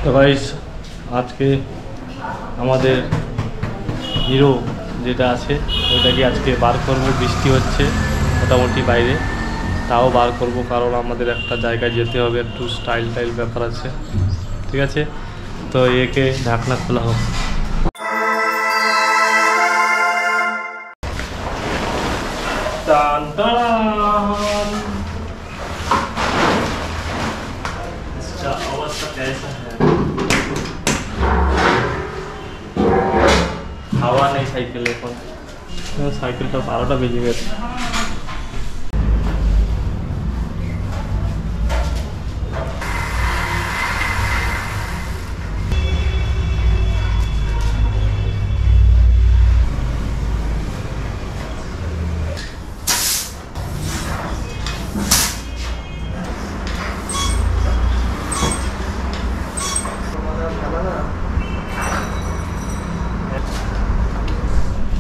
তো গাইস আজকে আমাদের হিরো যেটা আছে ওইটাকে আজকে বার করব। বৃষ্টি হচ্ছে মোটামুটি বাইরে, তাও বার করব কারণ আমাদের একটা জায়গায় যেতে হবে, একটু স্টাইল ব্যাপার আছে। ঠিক আছে, তো একে ঢাকনা খোলা হোক। अवस्था कैसा है? হাওয়া নেই সাইকেলে, এখন সাইকেলটা 12টা বেজে গেছে।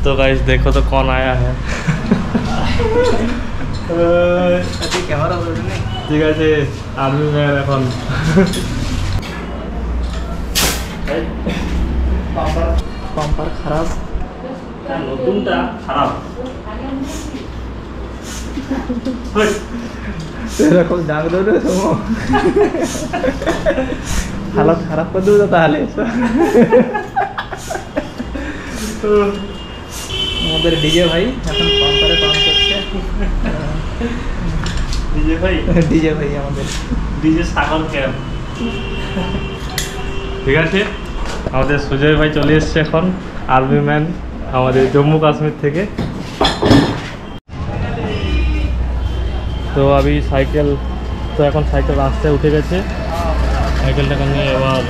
तो गाइस देखो तो कौन आया है। कैमरा ठीक है आर्मी में এখন পাম্পার খারাপ, নতুনটা খারাপ এরকম দাগ দেবে হালত খারাপ করে দেবো তাহলে। আমাদের ডিজে ভাই এখন পাম্পারে পাম্প করছে। ডিজে ভাই আমাদের ডিজে সাগর ক্যাম্প। ঠিক আছে, আমাদের সুজয় ভাই চলে এসছে এখন, আর্মি ম্যান আমাদের জম্মু কাশ্মীর থেকে। তো আমি সাইকেল এখন রাস্তায় উঠে গেছে, সাইকেলটাকে নিয়ে এবার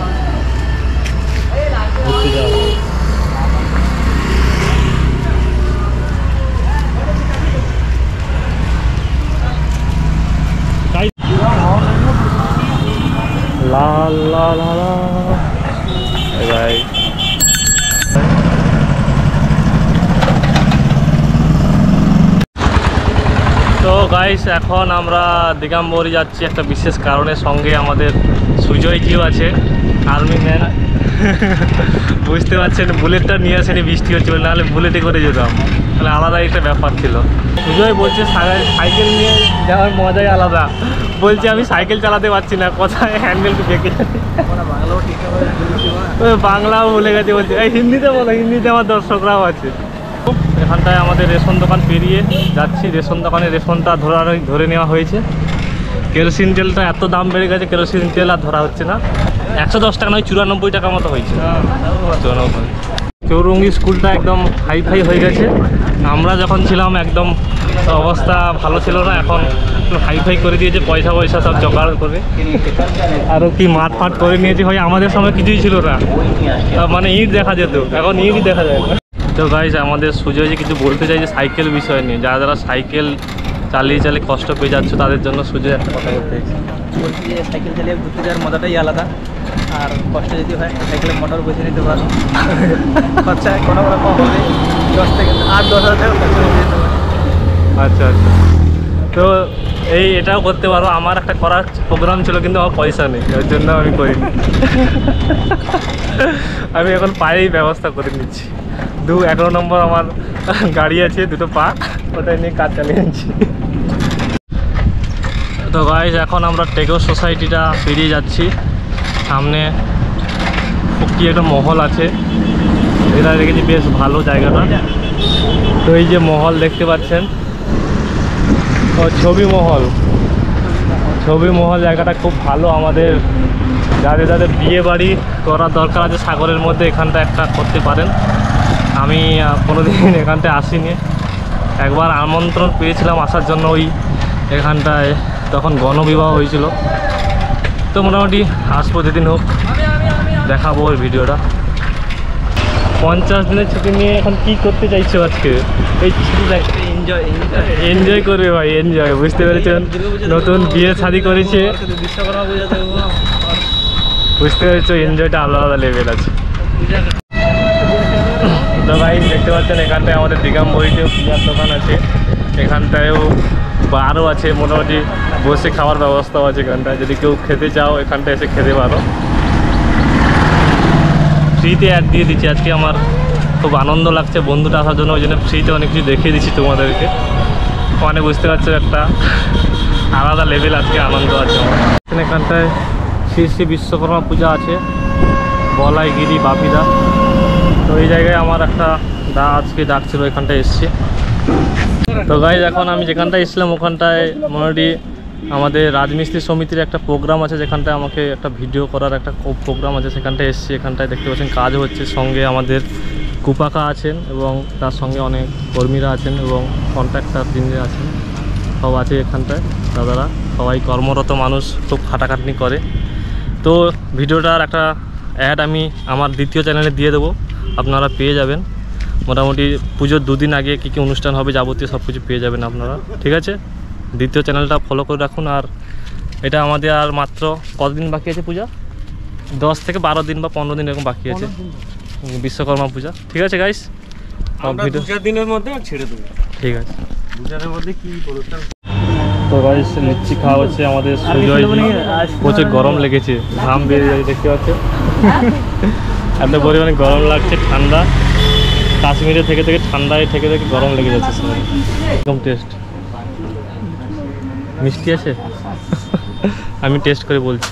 ঘুরতে যাওয়া হবে। লাল লাল ভাই তো গাইস এখন আমরা দিগম্বরী যাচ্ছি একটা বিশেষ কারণের সঙ্গে। আমাদের সুজয়জিও আছে, আর্মি ম্যান। বুঝতে পারছেন, বুলেটটা নিয়ে আসেনি, বৃষ্টি হচ্ছিল, নাহলে বুলেটে করে যেতাম, তাহলে আলাদা একটা ব্যাপার ছিল। সুজয় বলছে সাইকেল নিয়ে যাওয়ার মজাই আলাদা। বলছে আমি সাইকেল চালাতে পারছি না, কোথায় হ্যান্ডেলকে বেঁকে যাচ্ছে। বাংলাও ভুলে গেছে, বলছে এই হিন্দিতে বলো, হিন্দিতে আমার দর্শকরাও আছে। এখানটায় আমাদের রেশন দোকান পেরিয়ে যাচ্ছি, রেশন দোকানে রেশনটা ধরে নেওয়া হয়েছে। কেরোসিন তেলটা এত দাম বেড়ে গেছে, কেরোসিন তেল আর ধরা হচ্ছে না। 110 টাকা নয়, 94 টাকা মতো হয়েছে। চৌরঙ্গি স্কুলটা একদম হাইফাই হয়ে গেছে। আমরা যখন ছিলাম একদম অবস্থা ভালো ছিল না, এখন একটু হাইফাই করে দিয়েছে, পয়সা সব জোগাড় করে আরও কি মাঠ করে নিয়েছে। হয় আমাদের সময় কিছুই ছিল না, মানে ইট দেখা যেত, এখন ইটই দেখা যায় না। তো গাইজ আমাদের সুজয় যে কিছু বলতে চাই যে সাইকেল বিষয় নিয়ে, যারা সাইকেল চালিয়ে কষ্ট পেয়ে যাচ্ছে তাদের জন্য সুজয় একটা কথা বলতে চাইছি। বলছি যে সাইকেল চালিয়ে ঘুরতে যাওয়ার মজাটাই আলাদা, আর কষ্ট যদি হয় সাইকেলের মোটর বসে নিতে পারো, খরচা কোনো রকম হবে 10 থেকে 8-10 হাজার খরচা হয়ে যেতে পারে। আচ্ছা, তো এটাও করতে পারো। আমার একটা করার প্রোগ্রাম ছিল, কিন্তু আমার পয়সা নেই, ওই জন্য আমি করিনি। আমি এখন পায়েই ব্যবস্থা করে নিচ্ছি। 11 নম্বর আমার গাড়ি আছে, 2টো পা, ওটাই নিয়ে কাজ চালিয়ে নিচ্ছি। তো গাইজ এখন আমরা টেকো সোসাইটিটা পেরিয়ে যাচ্ছি। সামনে কি একটা মহল আছে, এটা দেখেছি বেশ ভালো জায়গাটা। তো এই যে মহল দেখতে পাচ্ছেন, ছবি মহল জায়গাটা খুব ভালো। আমাদের যাদের বিয়ে বাড়ি করার দরকার আছে সাগরের মধ্যে, এখানটা একটা করতে পারেন। আমি কোনোদিন এখানটায় আসিনি, একবার আমন্ত্রণ পেয়েছিলাম আসার জন্য ওই এখানটায়, তখন গণবিবাহ হয়েছিল। তো মোটামুটি আসবো, যেদিন হোক দেখাবো ওই ভিডিওটা। 50 দিনের ছুটি নিয়ে এখন কি করতে চাইছো আজকে? এই এনজয় করবে ভাই, এনজয়। বুঝতে পেরেছেন, নতুন বিয়ে শাদি করেছে, বুঝতে পেরেছো, এনজয়টা আলাদা লেভেল আছে। তো ভাই দেখতে পাচ্ছেন এখানটায় আমাদের দিগম্বরীতেও পূজার দোকান আছে, এখানটায়ও বারও আছে, মোটামুটি বসে খাওয়ার ব্যবস্থাও আছে এখানটায়। যদি কেউ খেতে চাও এখানটায় এসে খেতে পারো। ফ্রিতে অ্যাড দিয়ে দিচ্ছি। আজকে আমার খুব আনন্দ লাগছে বন্ধুটা আসার জন্য, ওই জন্য ফ্রিতে অনেক কিছু দেখিয়ে দিচ্ছি তোমাদেরকে। মানে বুঝতে পারছো একটা আলাদা লেভেল আজকে আনন্দ আছে আমার। এখানটায় শ্রী শ্রী বিশ্বকর্মা পূজা আছে, বলাইগিরি বাপিদা। তো এই জায়গায় আমার একটা আজকে ডাকছিল, এখানটায় এসছি। তো গাইজ এখন আমি যেখানটায় এসেছিলাম ওখানটায় মোটামুটি আমাদের রাজমিস্ত্রি সমিতির একটা প্রোগ্রাম আছে, যেখানটায় আমাকে একটা ভিডিও করার একটা প্রোগ্রাম আছে, সেখানটায় এসেছি। এখানটায় দেখতে পাচ্ছেন কাজ হচ্ছে, সঙ্গে আমাদের কুপাকা আছেন এবং তার সঙ্গে অনেক কর্মীরা আছেন এবং কন্ট্রাক্টর যিনি আছেন সব আছে এখানটায়। দাদারা সবাই কর্মরত মানুষ, খুব খাটাখাটনি করে। তো ভিডিওটার একটা অ্যাড আমি আমার দ্বিতীয় চ্যানেলে দিয়ে দেবো, আপনারা পেয়ে যাবেন। মোটামুটি পুজোর 2 দিন আগে কী কী অনুষ্ঠান হবে যাবতীয় সব কিছু পেয়ে যাবেন আপনারা, ঠিক আছে? দ্বিতীয় চ্যানেলটা ফলো করে রাখুন। আর এটা আমাদের আর মাত্র কতদিন বাকি আছে পূজা? 10 থেকে 12 দিন বা 15 দিন এরকম বাকি আছে বিশ্বকর্মা পূজা, ঠিক আছে গাইস? ভিডিও 2-4 দিনের মধ্যে ছেড়ে দেবো, ঠিক আছে? 2-4 মধ্যে কি অনুষ্ঠান। তো গাইস লিচি খাওয়া হচ্ছে আমাদের সুজয়, প্রচুর গরম লেগেছে, ঘাম বেরিয়ে যাচ্ছে দেখতে পাচ্ছেন। এত পরিমাণে গরম লাগছে, ঠান্ডা কাশ্মীরে থেকে থেকে ঠান্ডায় থেকে থেকে গরম লেগে যাচ্ছে সবাই। একদম টেস্ট মিষ্টি আছে। আমি টেস্ট করে বলছি।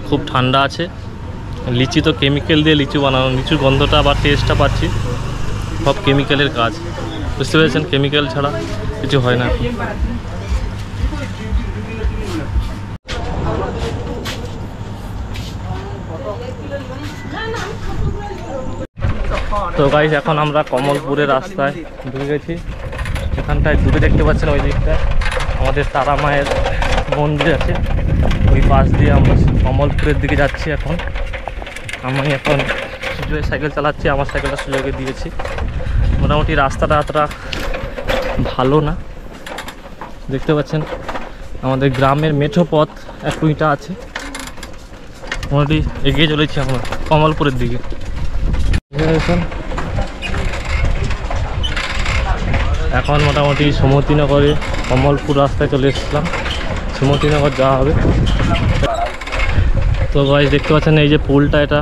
খুব ঠান্ডা আছে। লিচি তো কেমিক্যাল দিয়ে লিচু বানানো, লিচুর গন্ধটা বা টেস্টটা পাচ্ছি, সব কেমিক্যালের কাজ, বুঝতে পেরেছেন? কেমিক্যাল ছাড়া কিছু হয় না। তো গাইস এখন আমরা কমলপুরের রাস্তায় ঢুকে গেছি। এখানটায় দূরে দেখতে পাচ্ছেন ওই দিকটায় আমাদের তারা মায়ের মন্দির আছে, ওই পাশ দিয়ে আমরা কমলপুরের দিকে যাচ্ছি। এখন আমি সুজয় সাইকেল চালাচ্ছি, আমার সাইকেলটা সুজয়কে দিয়েছি। মোটামুটি রাস্তাটা এতটা ভালো না, দেখতে পাচ্ছেন আমাদের গ্রামের মেঠো পথ একটু ইটা আছে। মোটামুটি এগিয়ে চলেছি আমরা কমলপুরের দিকে। এখন মোটামুটি সুমতিনগরে কমলপুর রাস্তায় চলে এসেছিলাম, সুমতিনগর যাওয়া হবে। তো গাইস দেখতে পাচ্ছেন এই যে পুলটা, এটা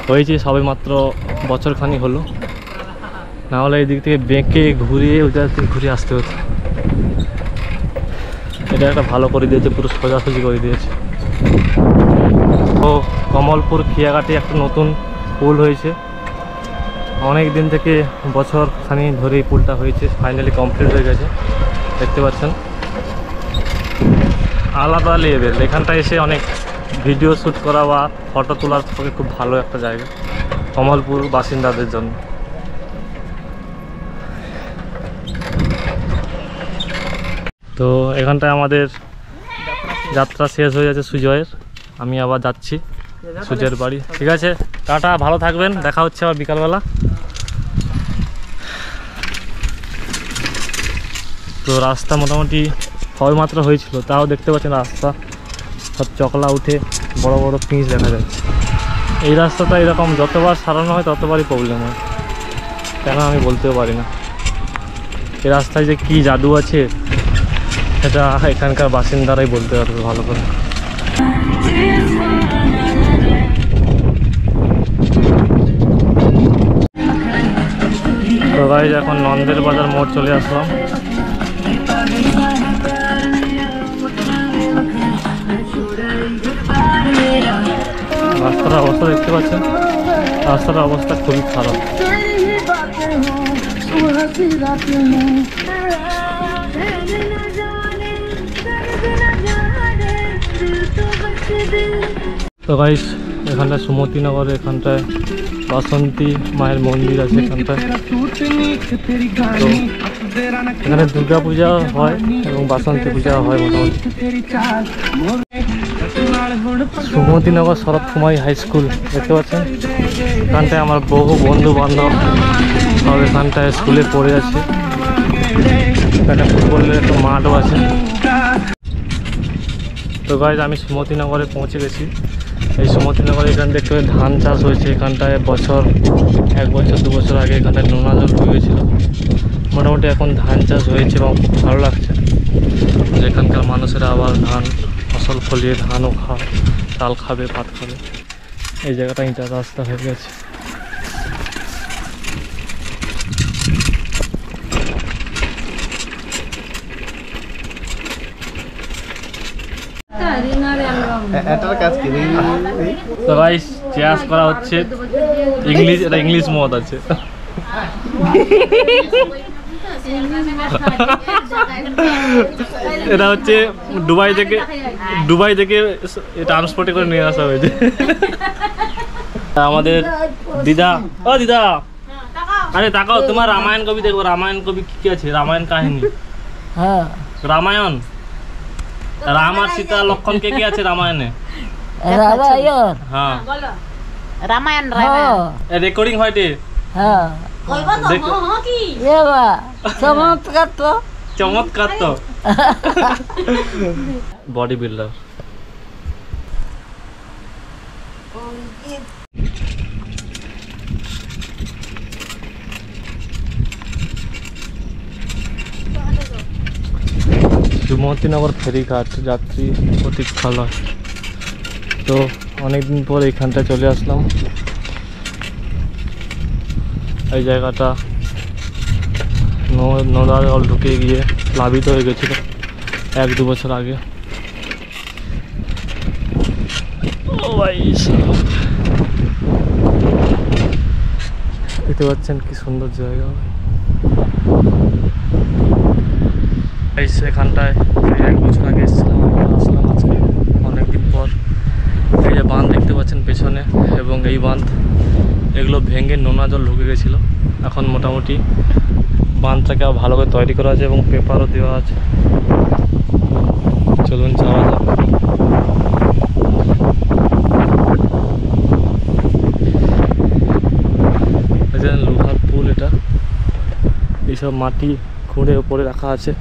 হয়েছে সবে মাত্র বছরখানি হলো, নাহলে এই দিক থেকে বেঁকে ঘুরিয়ে ওই জায়গা থেকে ঘুরে আসতে হতো। এটা একটা ভালো করে দিয়েছে, পুরো সোজাসুজি করে দিয়েছে। তো কমলপুর খিয়াঘাটে একটা নতুন পুল হয়েছে, অনেক দিন থেকে বছরখানি ধরে এই পুলটা হয়েছে, ফাইনালি কমপ্লিট হয়ে গেছে। দেখতে পাচ্ছেন আলাদা লেভেল, এখানটায় এসে অনেক ভিডিও শ্যুট করা বা ফটো তোলার পক্ষে খুব ভালো একটা জায়গা কমলপুর বাসিন্দাদের জন্য। তো এখানটায় আমাদের যাত্রা শেষ হয়ে যাচ্ছে সুজয়ের, আমি আবার যাচ্ছি সুজয়ের বাড়ি, ঠিক আছে? টাটা, ভালো থাকবেন, দেখা হচ্ছে আবার বিকালবেলা। তো রাস্তা মোটামুটি সবে মাত্র হয়েছিল, তাও দেখতে পাচ্ছেন রাস্তা সব চকলা উঠে বড় বড় পিঁচ দেখা যাচ্ছে। এই রাস্তাটা এরকম যতবার সারানো হয় ততবারই প্রবলেম হয়, কেন আমি বলতেও পারি না। এই রাস্তায় যে কী জাদু আছে সেটা এখানকার বাসিন্দারাই বলতে পারবে ভালো করে। তো গাইস এখন নন্দের বাজার মোড় চলে আসলাম। রাস্তার অবস্থা দেখতে পাচ্ছেন, রাস্তার অবস্থা খুবই খারাপ। তো গাইস এখানটায় সুমতিনগরে এখানটায় বাসন্তী মায়ের মন্দির আছে এখানটায়। তো এখানে দুর্গা পূজা হয় এবং বাসন্তী পূজা হয় মোটামুটি। সুমতিনগর শরৎ কুমারী হাই স্কুল দেখতে পাচ্ছেন, এখানটায় আমার বহু বন্ধু বান্ধব সব এখানটায় স্কুলে পড়ে আছে। এখানে ফুটবলের একটা মাঠও আছে। তো গাইজ আমি সুমতিনগরে পৌঁছে গেছি। এই সুমতিনগরে এখানে দেখতে পাই ধান চাষ হয়েছে। এখানটায় 1 বছর 2 বছর আগে এখানটায় নোনা জল ঢুকেছিল। মোটামুটি এখন ধান চাষ হয়েছে এবং খুব ভালো লাগছে যে এখানকার মানুষেরা আবার ধান ফসল ফলিয়ে ধানও খায়, চাল খাবে, ভাত খাবে। এই জায়গাটা ইঁটা রাস্তা হয়ে গেছে। তো গাইস চেয়ার্স করা হচ্ছে, ইংলিশ, এটা ইংলিশ মদ আছে। এটা হচ্ছে দুবাই থেকে ট্রান্সপোর্টে করে নিয়ে আসা হয়েছে। আমাদের দিদা, ও দিদা, আরে তাকাও, তোমার রামায়ণ কবি দেখবো। রামায়ণ কবি কি আছে? রামায়ণ কাহিনী, রামায়ণ, রাম আর সীতা লক্ষণ কে কে আছে রামায়ণে? হ্যাঁ রামায়ণ রেকর্ডিং হয়টে। চমৎকার তো। Body builder. সুমতিনগর ফেরিঘাট যাত্রী প্রতীক্ষালয়। তো অনেকদিন পর এইখানটায় চলে আসলাম। এই জায়গাটা নদা জল ঢুকে গিয়ে প্লাবিত হয়ে গেছিল 1-2 বছর আগে। ও ভাই, দেখতে পাচ্ছেন কি সুন্দর জায়গা। এখানটায় 1 বছর আগে এসেছিলাম, আসলাম আজকে অনেকদিন পর। এই যে বাঁধ দেখতে পাচ্ছেন পেছনে, এবং এই বাঁধ এগুলো ভেঙে নোনা জল ঢুকে গেছিলো। এখন মোটামুটি বাঁধটাকে ভালো করে তৈরি করা আছে এবং পেপারও দেওয়া আছে। চলুন যাওয়া যাক। লোহার পুল এটা, এইসব মাটি খুঁড়ে ওপরে রাখা আছে।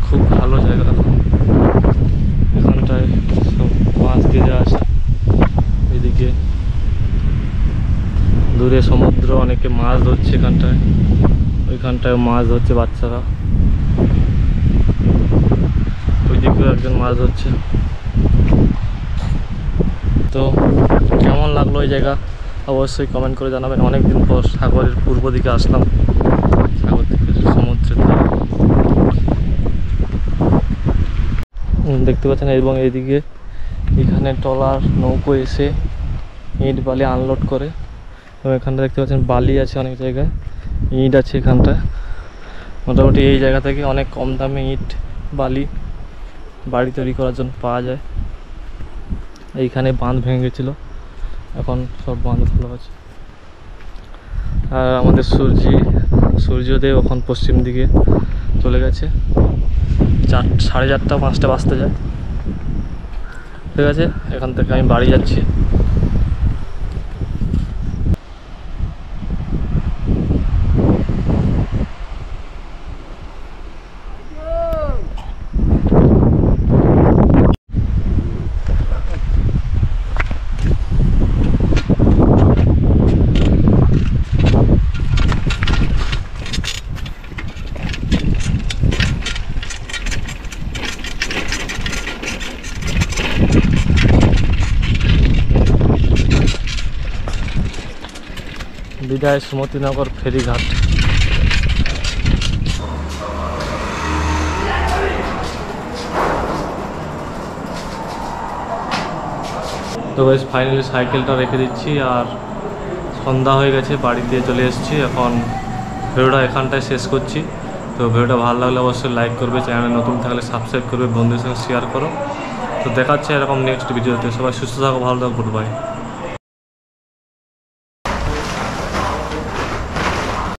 খুব ভালো জায়গা। এখানটায় সব মাছ দিয়ে আছে। এদিকে দূরে সমুদ্র, অনেকে মাছ ধরছে এখানটায়। ওইখানটায় মাছ ধরছে বাচ্চারা। ওইদিকেও একজন মাছ ধরছে। তো কেমন লাগলো এই জায়গা অবশ্যই কমেন্ট করে জানাবেন। অনেকদিন পর সাগরের পূর্ব দিকে আসলাম, সাগর থেকে সমুদ্রের ধারে দেখতে পাচ্ছেন। এবং এইদিকে এখানে ট্রলার নৌকো এসে ইট বালি আনলোড করে। এবং এখানটা দেখতে পাচ্ছেন বালি আছে অনেক জায়গায়, ইট আছে এখানটায়। মোটামুটি এই জায়গা থেকে অনেক কম দামে ইট বালি বাড়ি তৈরি করার জন্য পাওয়া যায়। এইখানে বাঁধ ভেঙে গেছিলো, এখন সব বাঁধ ভালো আছে। আর আমাদের সূর্যোদয় এখন পশ্চিম দিকে চলে গেছে। 4:30, 5টা বাজতে যায়। ঠিক আছে, এখান থেকে আমি বাড়ি যাচ্ছি। বিদায় সুমতিনগর ফেরিঘাট। তো বেশ ফাইনালি সাইকেলটা রেখে দিচ্ছি, আর সন্ধ্যা হয়ে গেছে, বাড়িতে চলে এসেছি। এখন ভিডিওটা এখানটায় শেষ করছি। তো ভিডিওটা ভালো লাগলে অবশ্যই লাইক করবে, চ্যানেলে নতুন থাকলে সাবস্ক্রাইব করবে, বন্ধুদের সঙ্গে শেয়ার করো। তো দেখাচ্ছে এরকম নেক্সট ভিডিওতে। সবাই সুস্থ থাকো, ভালো থাকো, গুড বাই।